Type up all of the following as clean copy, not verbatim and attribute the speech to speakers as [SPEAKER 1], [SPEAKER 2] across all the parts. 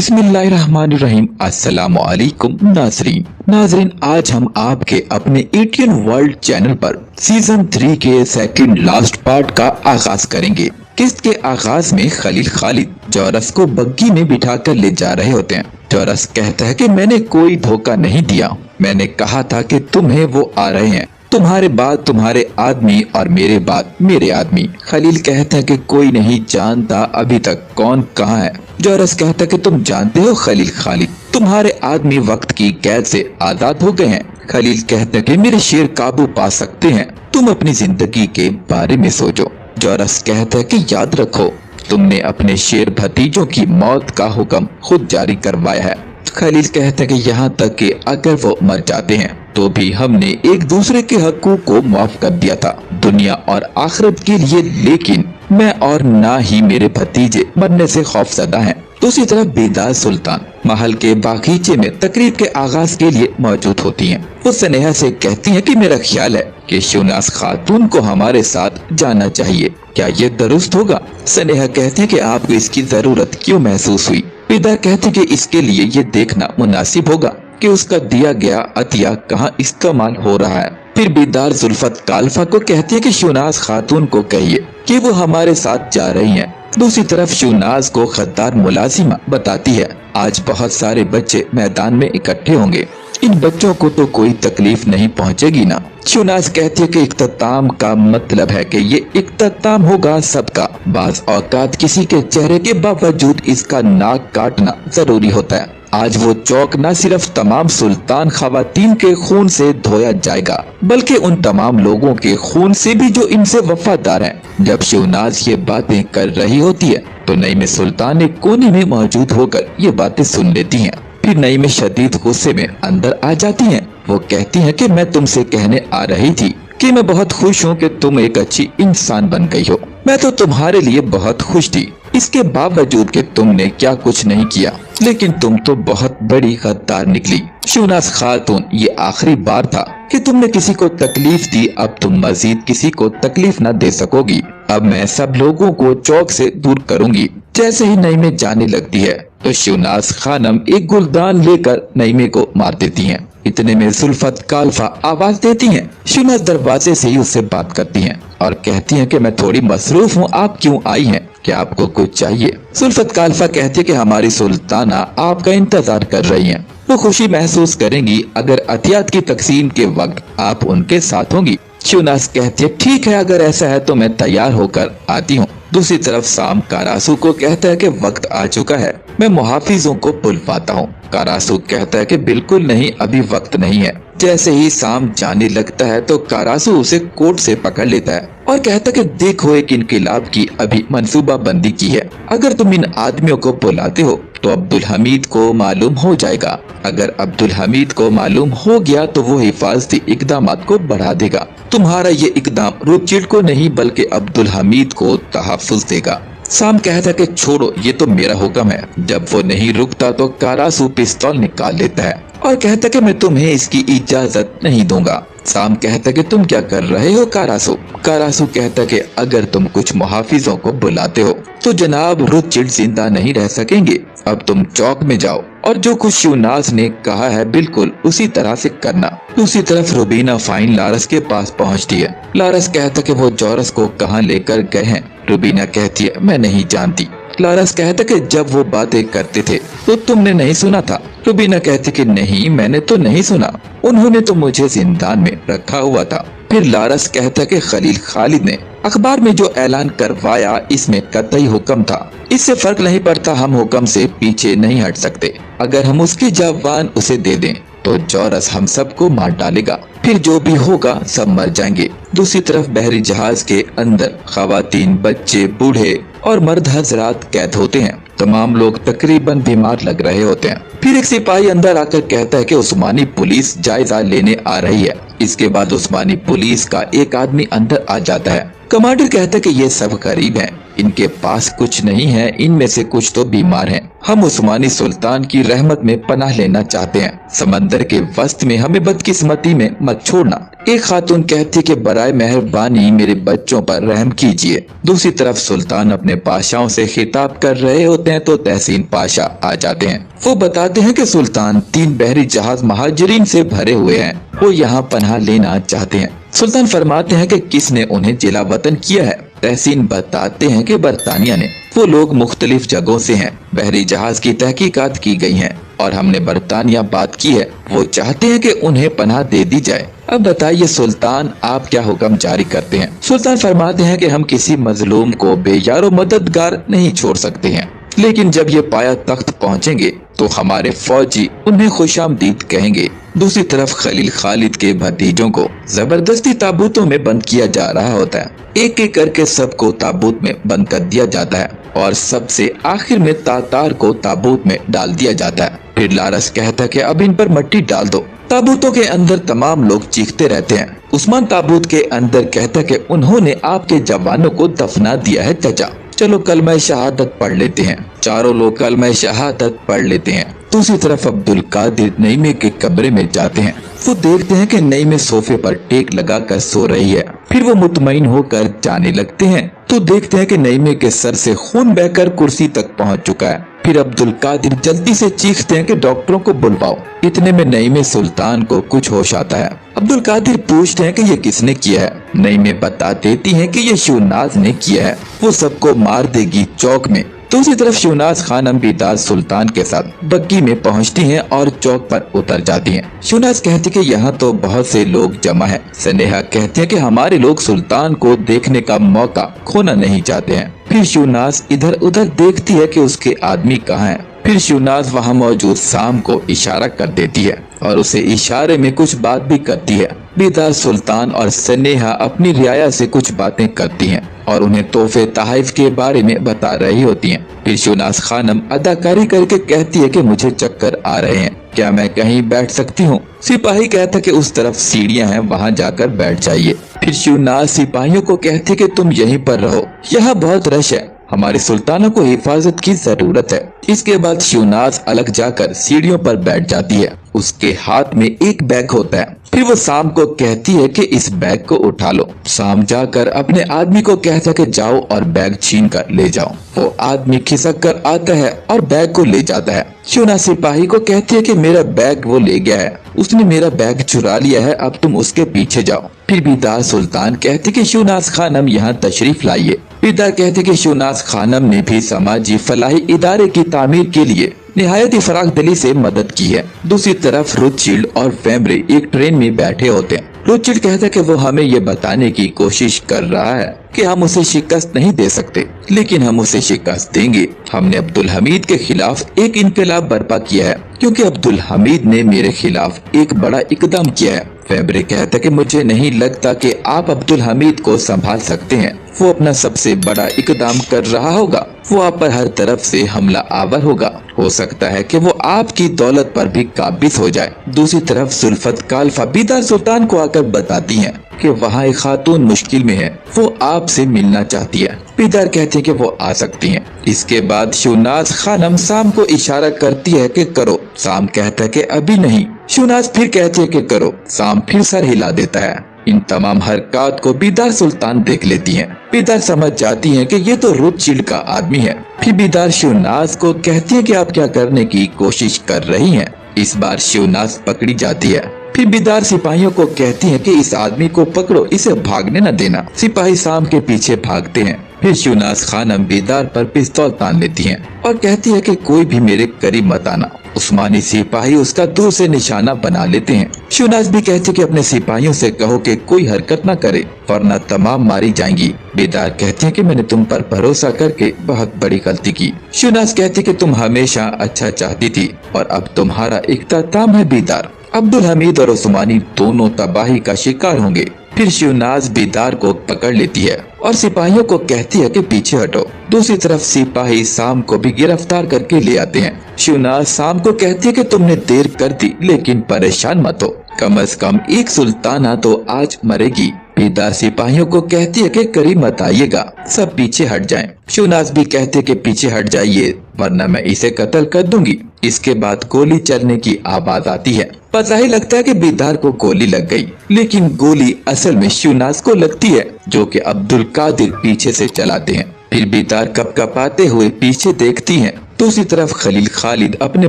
[SPEAKER 1] बिस्मिल्लाहिर्रहमानिर्रहीम। अस्सलामु अलैकुम नाजरीन, आज हम आपके अपने एटीएन वर्ल्ड चैनल पर सीजन 3 के सेकंड लास्ट पार्ट का आगाज करेंगे। किस्त के आगाज में खलील खालिद जोरस को बग्गी में बिठा कर ले जा रहे होते हैं। जोरस कहता है कि मैंने कोई धोखा नहीं दिया, मैंने कहा था कि तुम्हें वो आ रहे हैं, तुम्हारे बाद तुम्हारे आदमी और मेरे बाद मेरे आदमी। खलील कहता है कि कोई नहीं जानता अभी तक कौन कहाँ है। जोरस कहता है कि तुम जानते हो खलील खालिद, तुम्हारे आदमी वक्त की कैद से आजाद हो गए हैं। खलील कहता है कि मेरे शेर काबू पा सकते हैं, तुम अपनी जिंदगी के बारे में सोचो। जोरस कहता है कि याद रखो, तुमने अपने शेर भतीजों की मौत का हुक्म खुद जारी करवाया है। खलील कहते हैं कि यहाँ तक कि अगर वो मर जाते हैं तो भी हमने एक दूसरे के हकूक को माफ कर दिया था, दुनिया और आखिरत के लिए, लेकिन मैं और ना ही मेरे भतीजे मरने से खौफजदा हैं। दूसरी तरफ बेदार सुल्तान महल के बागीचे में तकरीब के आगाज के लिए मौजूद होती हैं। वो स्नेहा से कहती हैं कि मेरा ख्याल है कि शहनाज खातून को हमारे साथ जाना चाहिए, क्या ये दुरुस्त होगा? स्नेहा कहती है कि आपको इसकी जरूरत क्यों महसूस हुई? बेदार कहते कि इसके लिए ये देखना मुनासिब होगा कि उसका दिया गया अतिया कहाँ इस्तेमाल हो रहा है। फिर बेदार जुल्फत कालफा को कहती है कि शहनाज खातून को कहिए कि वो हमारे साथ जा रही हैं। दूसरी तरफ शहनाज को खद्दार मुलाजिमा बताती है आज बहुत सारे बच्चे मैदान में इकट्ठे होंगे, इन बच्चों को तो कोई तकलीफ नहीं पहुंचेगी ना। शहनाज कहती है कि इख्तिताम का मतलब है कि ये इख्तिताम होगा सबका। बाज औकात किसी के चेहरे के बावजूद इसका नाक काटना जरूरी होता है। आज वो चौक न सिर्फ तमाम सुल्तान खवातीन के खून से धोया जाएगा, बल्कि उन तमाम लोगों के खून से भी जो इनसे वफादार हैं। जब शहनाज ये बातें कर रही होती है तो नईम सुल्तान एक कोने में मौजूद होकर ये बातें सुन लेती हैं। फिर नईम शदीद गुस्से में अंदर आ जाती हैं। वो कहती हैं कि मैं तुमसे कहने आ रही थी कि मैं बहुत खुश हूँ कि तुम एक अच्छी इंसान बन गई हो। मैं तो तुम्हारे लिए बहुत खुश थी, इसके बावजूद कि तुमने क्या कुछ नहीं किया, लेकिन तुम तो बहुत बड़ी गद्दार निकली। शहनाज खातून, ये आखिरी बार था कि तुमने किसी को तकलीफ दी, अब तुम मजीद किसी को तकलीफ न दे सकोगी। अब मैं सब लोगों को चौक से दूर करूंगी। जैसे ही नईमे जाने लगती है तो शहनाज खानम एक गुलदान लेकर नईमे को मार देती हैं। इतने में जुल्फत कालफा आवाज देती हैं। शहनाज दरवाजे से ही उससे बात करती हैं और कहती हैं कि मैं थोड़ी मसरूफ हूँ, आप क्यों आई हैं, क्या आपको कुछ चाहिए? जुल्फत कालफा कहती है कि हमारी सुल्ताना आपका इंतजार कर रही हैं, वो खुशी महसूस करेंगी अगर अतियात की तकसीम के वक्त आप उनके साथ होंगी। शहनाज कहती है ठीक है, अगर ऐसा है तो मैं तैयार होकर आती हूँ। दूसरी तरफ साम कारासू को कहता है कि वक्त आ चुका है, मैं मुहाफिजों को बुलवाता हूँ। कारासू कहता है कि बिल्कुल नहीं, अभी वक्त नहीं है। जैसे ही साम जाने लगता है तो कारासू उसे कोट से पकड़ लेता है और कहता है कि देखो, एक इनकलाब की अभी मंसूबा बंदी की है, अगर तुम इन आदमियों को बुलाते हो तो अब्दुल हमीद को मालूम हो जाएगा। अगर अब्दुल हमीद को मालूम हो गया तो वो हिफाजती इकदामात को बढ़ा देगा। तुम्हारा ये इकदाम रोथशिल्ड को नहीं बल्कि अब्दुल हमीद को तहफ्फुज देगा। साम कहता है कि छोड़ो, ये तो मेरा हुक्म है। जब वो नहीं रुकता तो कारासू पिस्तौल निकाल लेता है और कहता है कि मैं तुम्हें इसकी इजाजत नहीं दूंगा। साम कहता है कि तुम क्या कर रहे हो कारासू? कारासू कहता है कि अगर तुम कुछ मुहाफिजों को बुलाते हो तो जनाब रोथशिल्ड जिंदा नहीं रह सकेंगे। अब तुम चौक में जाओ और जो कुछ शहनाज ने कहा है बिल्कुल उसी तरह से करना। दूसरी तरफ रुबीना फाइन लारस के पास पहुंचती है। लारस कहता कि वो जोरस को कहां लेकर गए हैं। रुबीना कहती है मैं नहीं जानती। लारस कहता कि जब वो बातें करते थे तो तुमने नहीं सुना था। रुबीना कहती कि नहीं, मैंने तो नहीं सुना, उन्होंने तो मुझे जिंदान में रखा हुआ था। फिर लारस कहता कि खलील खालिद ने अखबार में जो ऐलान करवाया इसमें कतई हुक्म था, इससे फर्क नहीं पड़ता, हम हुक्म से पीछे नहीं हट सकते। अगर हम उसकी जवान उसे दे दें तो जोरस हम सबको मार डालेगा, फिर जो भी होगा सब मर जाएंगे। दूसरी तरफ बहरी जहाज के अंदर खवातीन, बच्चे, बूढ़े और मर्द हजरात कैद होते हैं। तमाम लोग तकरीबन बीमार लग रहे होते हैं। फिर एक सिपाही अंदर आकर कहता है कि उस्मानी पुलिस जायजा लेने आ रही है। इसके बाद उस्मानी पुलिस का एक आदमी अंदर आ जाता है। कमांडर कहता है कि ये सब गरीब हैं, इनके पास कुछ नहीं है, इनमें से कुछ तो बीमार हैं। हम उस्मानी सुल्तान की रहमत में पनाह लेना चाहते हैं। समंदर के वस्त में हमें बदकिस्मती में मत छोड़ना। एक खातून कहती कि बराए मेहरबानी मेरे बच्चों पर रहम कीजिए। दूसरी तरफ सुल्तान अपने पाशाओं से खिताब कर रहे होते हैं तो तहसीन पाशा आ जाते हैं। वो बताते हैं कि सुल्तान 3 बहरी जहाज महाजरीन से भरे हुए हैं, वो यहाँ पनाह लेना चाहते हैं। सुल्तान फरमाते हैं कि किसने उन्हें जिला वतन किया है। तहसीन बताते हैं कि बरतानिया ने। वो लोग मुख्तलिफ जगहों से हैं। बहरी जहाज की तहकीकात की गई है और हमने बरतानिया बात की है। वो चाहते हैं कि उन्हें पनाह दे दी जाए। अब बताइए सुल्तान, आप क्या हुक्म जारी करते हैं। सुल्तान फरमाते हैं कि हम किसी मजलूम को बेयारो मददगार नहीं छोड़ सकते हैं, लेकिन जब ये पाया तख्त पहुँचेंगे तो हमारे फौजी उन्हें खुशामदीद कहेंगे। दूसरी तरफ खलील खालिद के भतीजों को जबरदस्ती ताबूतों में बंद किया जा रहा होता है। एक एक करके सबको ताबूत में बंद कर दिया जाता है और सबसे आखिर में तातार को ताबूत में डाल दिया जाता है। फिर लारस कहता है कि अब इन पर मिट्टी डाल दो। ताबूतों के अंदर तमाम लोग चीखते रहते हैं। उस्मान ताबूत के अंदर कहता है कि उन्होंने आपके जवानों को दफना दिया है चचा, चलो कलमा शहादत पढ़ लेते हैं। चारों लोग कलमा शहादत पढ़ लेते हैं। दूसरी तरफ अब्दुल कादिर नईमे के कमरे में जाते हैं। वो देखते हैं कि नईमे सोफे पर टेक लगाकर सो रही है। फिर वो मुतमईन होकर जाने लगते हैं तो देखते हैं कि नईमे के सर से खून बहकर कुर्सी तक पहुंच चुका है। फिर अब्दुल कादिर जल्दी से चीखते हैं कि डॉक्टरों को बुलवाओ। इतने में नईमे सुल्तान को कुछ होश आता है। अब्दुल कादिर पूछते हैं कि ये किसने किया है। नईमे बता देती हैं कि ये शहनाज ने किया है, वो सबको मार देगी चौक में। दूसरी तरफ शहनाज खानम बेदार सुल्तान के साथ बग्गी में पहुंचती हैं और चौक पर उतर जाती हैं। शहनाज कहती कि यहाँ तो बहुत से लोग जमा हैं। सनेहा कहती है कि हमारे लोग सुल्तान को देखने का मौका खोना नहीं चाहते हैं। फिर शहनाज इधर उधर देखती है कि उसके आदमी कहाँ हैं। फिर शहनाज वहाँ मौजूद साम को इशारा कर देती है और उसे इशारे में कुछ बात भी करती है। बेदार सुल्तान और सनेहा अपनी रियाया से कुछ बातें करती हैं और उन्हें तोहफे तहाइफ के बारे में बता रही होती हैं। फिर शहनाज खानम अदाकारी करके कहती है कि मुझे चक्कर आ रहे हैं, क्या मैं कहीं बैठ सकती हूँ। सिपाही कहता कि उस तरफ सीढ़ियाँ हैं, वहाँ जाकर बैठ जाइए। फिर शहनाज सिपाहियों को कहती है कि तुम यहीं पर रहो, यहाँ बहुत रश है, हमारे सुल्तानों को हिफाजत की जरूरत है। इसके बाद शहनाज अलग जाकर सीढ़ियों पर बैठ जाती है। उसके हाथ में एक बैग होता है। फिर वो साम को कहती है कि इस बैग को उठा लो। साम जाकर अपने आदमी को कहता है कि जाओ और बैग छीन कर ले जाओ। वो आदमी खिसक कर आता है और बैग को ले जाता है। शहनाज सिपाही को कहती है कि मेरा बैग वो ले गया है, उसने मेरा बैग चुरा लिया है, अब तुम उसके पीछे जाओ। फिर बेदार सुल्तान कहती कि शहनाज खानम यहाँ तशरीफ लाइए। बेदार कहते कि शहनाज खानम ने भी समाजी फलाही इदारे की तामीर के लिए निहायत ही फराख दिली से मदद की है। दूसरी तरफ रोथशील्ड और फेम्ब्रे एक ट्रेन में बैठे होते हैं। रोथशील्ड कहता है कि वो हमें ये बताने की कोशिश कर रहा है कि हम उसे शिकस्त नहीं दे सकते, लेकिन हम उसे शिकस्त देंगे। हमने अब्दुल हमीद के खिलाफ एक इनकलाब बर्पा किया है, क्योंकि अब्दुल हमीद ने मेरे खिलाफ एक बड़ा इकदाम किया है। फेम्ब्रे कहता है कि मुझे नहीं लगता कि आप अब्दुल हमीद को संभाल सकते हैं, वो अपना सबसे बड़ा इकदाम कर रहा होगा, वो आप पर हर तरफ से हमला आवर होगा, हो सकता है कि वो आपकी दौलत पर भी काबिज हो जाए। दूसरी तरफ जुल्फत कालफा बेदार सुल्तान को आकर बताती हैं कि वहाँ एक खातून मुश्किल में है, वो आपसे मिलना चाहती है। बेदार कहते हैं कि वो आ सकती हैं। इसके बाद शहनाज खानम साम को इशारा करती है कि करो। साम कहता है कि अभी नहीं। शहनाज फिर कहती है कि करो। साम फिर सर हिला देता है। इन तमाम हरकत को बेदार सुल्तान देख लेती हैं। बेदार समझ जाती हैं कि ये तो रोथशील्ड का आदमी है। फिर बेदार शहनाज को कहती है कि आप क्या करने की कोशिश कर रही हैं। इस बार शहनाज पकड़ी जाती है। फिर बेदार सिपाहियों को कहती है कि इस आदमी को पकड़ो, इसे भागने न देना। सिपाही साम के पीछे भागते हैं। फिर शहनाज खानम बेदार पर पिस्तौल तान लेती हैं और कहती है कि कोई भी मेरे करीब मत आना। उस्मानी सिपाही उसका दूर से निशाना बना लेते हैं। शहनाज भी कहती कि अपने सिपाहियों से कहो कि कोई हरकत न करे वरना तमाम मारी जाएंगी। बेदार कहती है कि मैंने तुम पर भरोसा करके बहुत बड़ी गलती की। शहनाज कहती कि तुम हमेशा अच्छा चाहती थी और अब तुम्हारा इख्तिताम है बेदार। अब्दुल हमीद और उस्मानी दोनों तबाही का शिकार होंगे। फिर शहनाज बेदार को पकड़ लेती है और सिपाहियों को कहती है कि पीछे हटो। दूसरी तरफ सिपाही साम को भी गिरफ्तार करके ले आते हैं। शहनाज साम को कहती है कि तुमने देर कर दी, लेकिन परेशान मत हो, कम से कम एक सुल्ताना तो आज मरेगी। बेदार सिपाहियों को कहती है कि करीब मत आइएगा, सब पीछे हट जाएं। शहनाज भी कहते कि पीछे हट जाइए वरना मैं इसे कत्ल कर दूंगी। इसके बाद गोली चलने की आवाज आती है। पता ही लगता है कि बेदार को गोली लग गई, लेकिन गोली असल में शहनाज को लगती है, जो कि अब्दुल कादिर पीछे से चलाते हैं। फिर बेदार कपकपाते हुए पीछे देखती हैं। दूसरी तरफ खलील खालिद अपने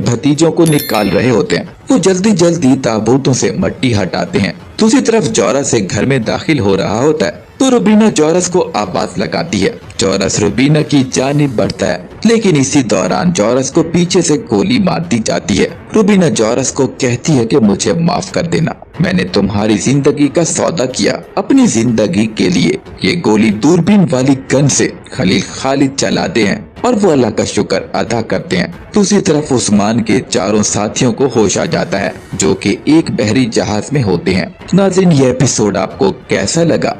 [SPEAKER 1] भतीजों को निकाल रहे होते हैं। वो जल्दी जल्दी ताबूतों से मट्टी हटाते हैं। दूसरी तरफ जौरस से घर में दाखिल हो रहा होता है तो रुबीना जौरस को आवाज लगाती है। जौरस रुबीना की जानिब बढ़ता है, लेकिन इसी दौरान जौरस को पीछे से गोली मार दी जाती है। रुबीना जौरस को कहती है कि मुझे माफ कर देना, मैंने तुम्हारी जिंदगी का सौदा किया अपनी जिंदगी के लिए। ये गोली दूरबीन वाली गन से खलील खालिद चलाते हैं और वो अल्लाह का शुक्र अदा करते हैं। दूसरी तरफ उस्मान के चारों साथियों को होश आ जाता है, जो कि एक बहरी जहाज में होते हैं। नाज़रीन, ये एपिसोड आपको कैसा लगा